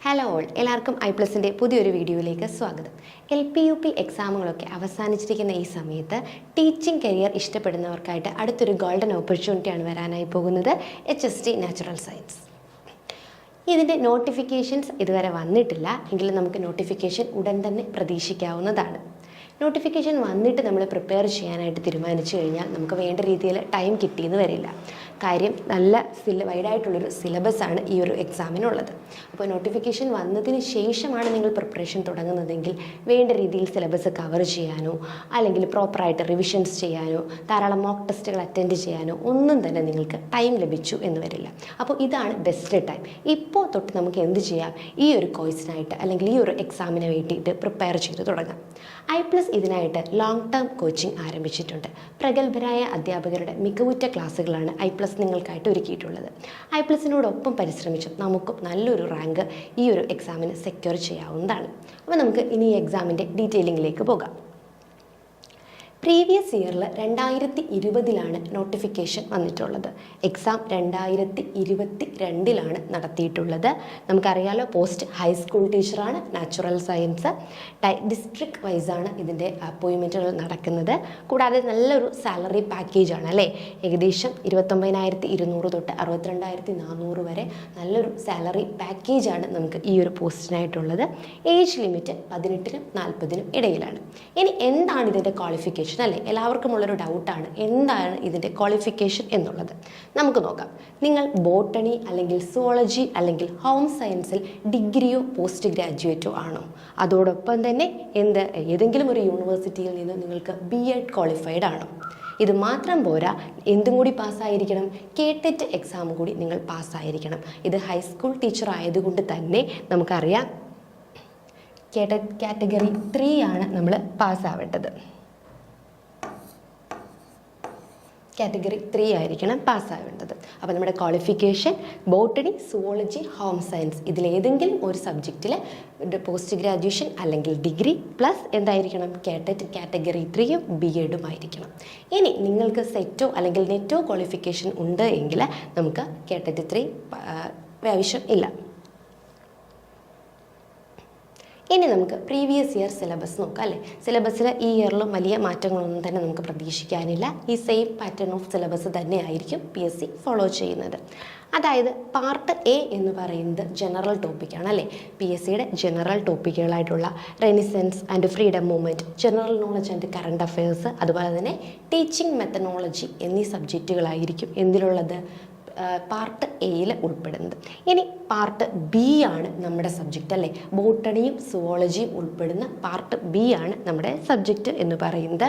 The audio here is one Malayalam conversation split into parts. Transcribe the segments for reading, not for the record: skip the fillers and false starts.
ഹലോ ഓൾ, എല്ലാവർക്കും ഐ+ന്റെ പുതിയൊരു വീഡിയോയിലേക്ക് സ്വാഗതം. LP-UP എക്സാമുകളൊക്കെ അവസാനിച്ചിരിക്കുന്ന ഈ സമയത്ത് ടീച്ചിങ് കരിയർ ഇഷ്ടപ്പെടുന്നവർക്കായിട്ട് അടുത്തൊരു ഗോൾഡൻ ഓപ്പർച്യൂണിറ്റിയാണ് വരാനായി പോകുന്നത്. HST natural science. ഇതിൻ്റെ നോട്ടിഫിക്കേഷൻസ് ഇതുവരെ വന്നിട്ടില്ല, എങ്കിലും നമുക്ക് നോട്ടിഫിക്കേഷൻ ഉടൻ തന്നെ പ്രതീക്ഷിക്കാവുന്നതാണ്. നോട്ടിഫിക്കേഷൻ വന്നിട്ട് നമ്മൾ പ്രിപ്പയർ ചെയ്യാനായിട്ട് തീരുമാനിച്ചു കഴിഞ്ഞാൽ നമുക്ക് വേണ്ട രീതിയിൽ ടൈം കിട്ടിയെന്ന് വരില്ല. കാര്യം നല്ല വൈഡായിട്ടുള്ളൊരു സിലബസാണ് ഈ ഒരു എക്സാമിനുള്ളത്. അപ്പോൾ നോട്ടിഫിക്കേഷൻ വന്നതിന് ശേഷമാണ് നിങ്ങൾ പ്രിപ്പറേഷൻ തുടങ്ങുന്നതെങ്കിൽ വേണ്ട രീതിയിൽ സിലബസ് കവർ ചെയ്യാനോ അല്ലെങ്കിൽ പ്രോപ്പറായിട്ട് റിവിഷൻസ് ചെയ്യാനോ ധാരാളം മോക്ക് ടെസ്റ്റുകൾ അറ്റൻഡ് ചെയ്യാനോ ഒന്നും തന്നെ നിങ്ങൾക്ക് ടൈം ലഭിച്ചു എന്ന് വരില്ല. അപ്പോൾ ഇതാണ് ബെസ്റ്റ് ടൈം. ഇപ്പോൾ തൊട്ട് നമുക്ക് എന്ത് ചെയ്യാം, ഈ ഒരു കോഴ്സിനായിട്ട് അല്ലെങ്കിൽ ഈ ഒരു എക്സാമിന് വേണ്ടിയിട്ട് പ്രിപ്പയർ ചെയ്ത് തുടങ്ങാം. ഐ+ ഇതിനായിട്ട് ലോങ് ടേം കോച്ചിങ് ആരംഭിച്ചിട്ടുണ്ട്. പ്രഗത്ഭരായ അധ്യാപകരുടെ മികവുറ്റ ക്ലാസ്സുകളാണ് ഐ+ നിങ്ങൾക്കായിട്ട് ഒരുക്കിയിട്ടുള്ളത്. ഐ+നോടൊപ്പം പരിശ്രമിച്ചും നമുക്കും നല്ലൊരു റാങ്ക് ഈ ഒരു എക്സാമിന് സെക്യൂർ ചെയ്യാവുന്നതാണ്. അപ്പോൾ നമുക്ക് ഇനി ഈ എക്സാമിൻ്റെ ഡീറ്റെയിലിങ്ങിലേക്ക് പോകാം. പ്രീവിയസ് ഇയറിൽ 2020 നോട്ടിഫിക്കേഷൻ വന്നിട്ടുള്ളത്. എക്സാം 2022 നടത്തിയിട്ടുള്ളത്. നമുക്കറിയാലോ, പോസ്റ്റ് ഹൈസ്കൂൾ ടീച്ചറാണ്, നാച്ചുറൽ സയൻസ്. ഡിസ്ട്രിക്ട് വൈസാണ് ഇതിൻ്റെ അപ്പോയിൻമെൻറ്റുകൾ നടക്കുന്നത്. കൂടാതെ നല്ലൊരു സാലറി പാക്കേജാണ് അല്ലേ. ഏകദേശം 29,200 തൊട്ട് 62,400 വരെ നല്ലൊരു സാലറി പാക്കേജാണ് നമുക്ക് ഈ ഒരു പോസ്റ്റിനായിട്ടുള്ളത്. ഏജ് ലിമിറ്റ് 18-നും 40-നും ഇടയിലാണ്. ഇനി എന്താണ് ഇതിൻ്റെ ക്വാളിഫിക്കേഷൻ അല്ലേ? എല്ലാവർക്കും ഉള്ളൊരു ഡൗട്ടാണ്, എന്താണ് ഇതിൻ്റെ ക്വാളിഫിക്കേഷൻ എന്നുള്ളത്. നമുക്ക് നോക്കാം. നിങ്ങൾ ബോട്ടണി അല്ലെങ്കിൽ സുവോളജി അല്ലെങ്കിൽ ഹോം സയൻസിൽ ഡിഗ്രിയോ പോസ്റ്റ് ഗ്രാജുവേറ്റോ ആണോ? അതോടൊപ്പം തന്നെ ഏതെങ്കിലും ഒരു യൂണിവേഴ്സിറ്റിയിൽ നിന്ന് നിങ്ങൾക്ക് BEd ക്വാളിഫൈഡ് ആണോ? ഇത് മാത്രം പോരാ, എന്തും കൂടി പാസ്സായിരിക്കണം, കേട്ടറ്റ് എക്സാം കൂടി നിങ്ങൾ പാസ്സായിരിക്കണം. ഇത് ഹൈസ്കൂൾ ടീച്ചർ ആയതുകൊണ്ട് തന്നെ നമുക്കറിയാം കേട്ടറ്റ് കാറ്റഗറി 3 ആണ് നമ്മൾ പാസ്സാവേണ്ടത്. കാറ്റഗറി 3 ആയിരിക്കണം പാസ്സാവേണ്ടത്. അപ്പോൾ നമ്മുടെ qualification botany, zoology, home science ഇതിലേതെങ്കിലും ഒരു സബ്ജക്റ്റിൽ പോസ്റ്റ് ഗ്രാജുവേഷൻ അല്ലെങ്കിൽ ഡിഗ്രി പ്ലസ് എന്തായിരിക്കണം, കേട്ടറ്റ് കാറ്റഗറി 3യും BEdും ആയിരിക്കണം. ഇനി നിങ്ങൾക്ക് സെറ്റോ അല്ലെങ്കിൽ നെറ്റോ ക്വാളിഫിക്കേഷൻ ഉണ്ട് എങ്കിൽ നമുക്ക് കേട്ടറ്റ് 3 ആവശ്യം ഇല്ല. ഇനി നമുക്ക് പ്രീവിയസ് ഇയർ സിലബസ് നോക്കാം അല്ലേ. സിലബസിൽ ഈ ഇയറിലും വലിയ മാറ്റങ്ങളൊന്നും തന്നെ നമുക്ക് പ്രതീക്ഷിക്കാനില്ല. ഈ സെയിം പാറ്റേൺ ഓഫ് സിലബസ് തന്നെയായിരിക്കും PSC ഫോളോ ചെയ്യുന്നത്. അതായത് പാർട്ട് A എന്ന് പറയുന്നത് ജനറൽ ടോപ്പിക്കാണ് അല്ലേ. PSCയുടെ ജനറൽ ടോപ്പിക്കുകളായിട്ടുള്ള renaissance and freedom movement, general knowledge and current affairs, അതുപോലെ തന്നെ ടീച്ചിങ് മെത്തഡോളജി എന്നീ സബ്ജക്റ്റുകളായിരിക്കും എന്തിലുള്ളത്, പാർട്ട് Aയിൽ ഉൾപ്പെടുന്നത്. ഇനി പാർട്ട് B ആണ് നമ്മുടെ സബ്ജക്റ്റ് അല്ലേ. ബോട്ടണിയും സുവോളജിയും ഉൾപ്പെടുന്ന പാർട്ട് B ആണ് നമ്മുടെ സബ്ജക്റ്റ് എന്ന് പറയുന്നത്.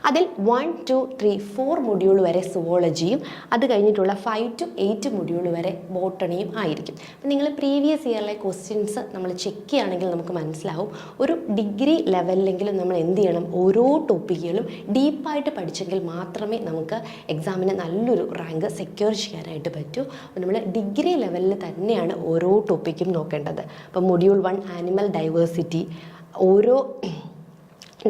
അതിൽ 1, 2, 3, 4 മൊഡ്യൂൾ വരെ സുവോളജിയും അത് കഴിഞ്ഞിട്ടുള്ള 5 to 8 മൊഡ്യൂൾ വരെ ബോട്ടണിയും ആയിരിക്കും. അപ്പം നിങ്ങൾ പ്രീവിയസ് ഇയറിലെ ക്വസ്റ്റ്യൻസ് നമ്മൾ ചെക്ക് ചെയ്യുകയാണെങ്കിൽ നമുക്ക് മനസ്സിലാവും, ഒരു ഡിഗ്രി ലെവലിലെങ്കിലും നമ്മൾ എന്ത് ചെയ്യണം, ഓരോ ടോപ്പിക്കുകളും ഡീപ്പായിട്ട് പഠിച്ചെങ്കിൽ മാത്രമേ നമുക്ക് എക്സാമിന് നല്ലൊരു റാങ്ക് സെക്യൂർ ചെയ്യാനായിട്ട് പറ്റൂ. നമ്മൾ ഡിഗ്രി ലെവലിൽ തന്നെയാണ് ഓരോ ടോപ്പിക്കും നോക്കേണ്ടത്. അപ്പോൾ module 1 animal diversity,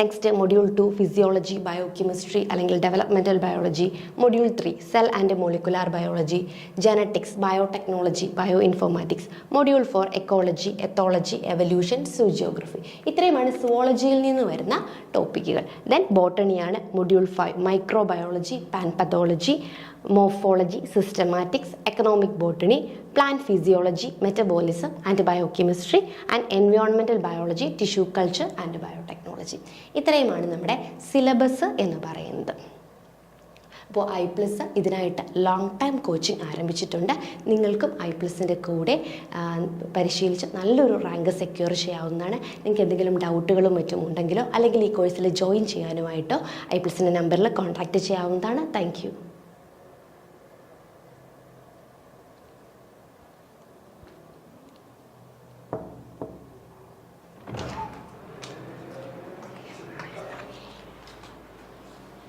next module 2 physiology, biochemistry അല്ലെങ്കിൽ developmental biology, module 3 cell and molecular biology, genetics, biotechnology, bio informatics, module 4 ecology, ethology, evolution, zoogeography. ഇത്രയുമാണ് സുവോളജിയിൽ നിന്ന് വരുന്ന ടോപ്പിക്കുകൾ. ദെൻ ബോട്ടണിയാണ് module 5 microbiology, plant pathology, morphology, systematics, economic botany, plant physiology, metabolism and biochemistry and environmental biology, tissue culture and biotechnology. ഇത്രയുമാണ് നമ്മുടെ സിലബസ് എന്ന് പറയുന്നത്. അപ്പോൾ ഐ+ ഇതിനായിട്ട് ലോങ് ടൈം കോച്ചിങ് ആരംഭിച്ചിട്ടുണ്ട്. നിങ്ങൾക്കും ഐ+ൻ്റെ കൂടെ പരിശീലിച്ച് നല്ലൊരു റാങ്ക് സെക്യൂർ ചെയ്യാവുന്നതാണ്. നിങ്ങൾക്ക് എന്തെങ്കിലും ഡൗട്ടുകളും മറ്റും ഉണ്ടെങ്കിലോ അല്ലെങ്കിൽ ഈ കോഴ്സിൽ ജോയിൻ ചെയ്യാനുമായിട്ടോ ഐ+ൻ്റെ നമ്പറിൽ കോൺടാക്റ്റ് ചെയ്യാവുന്നതാണ്. Thank you.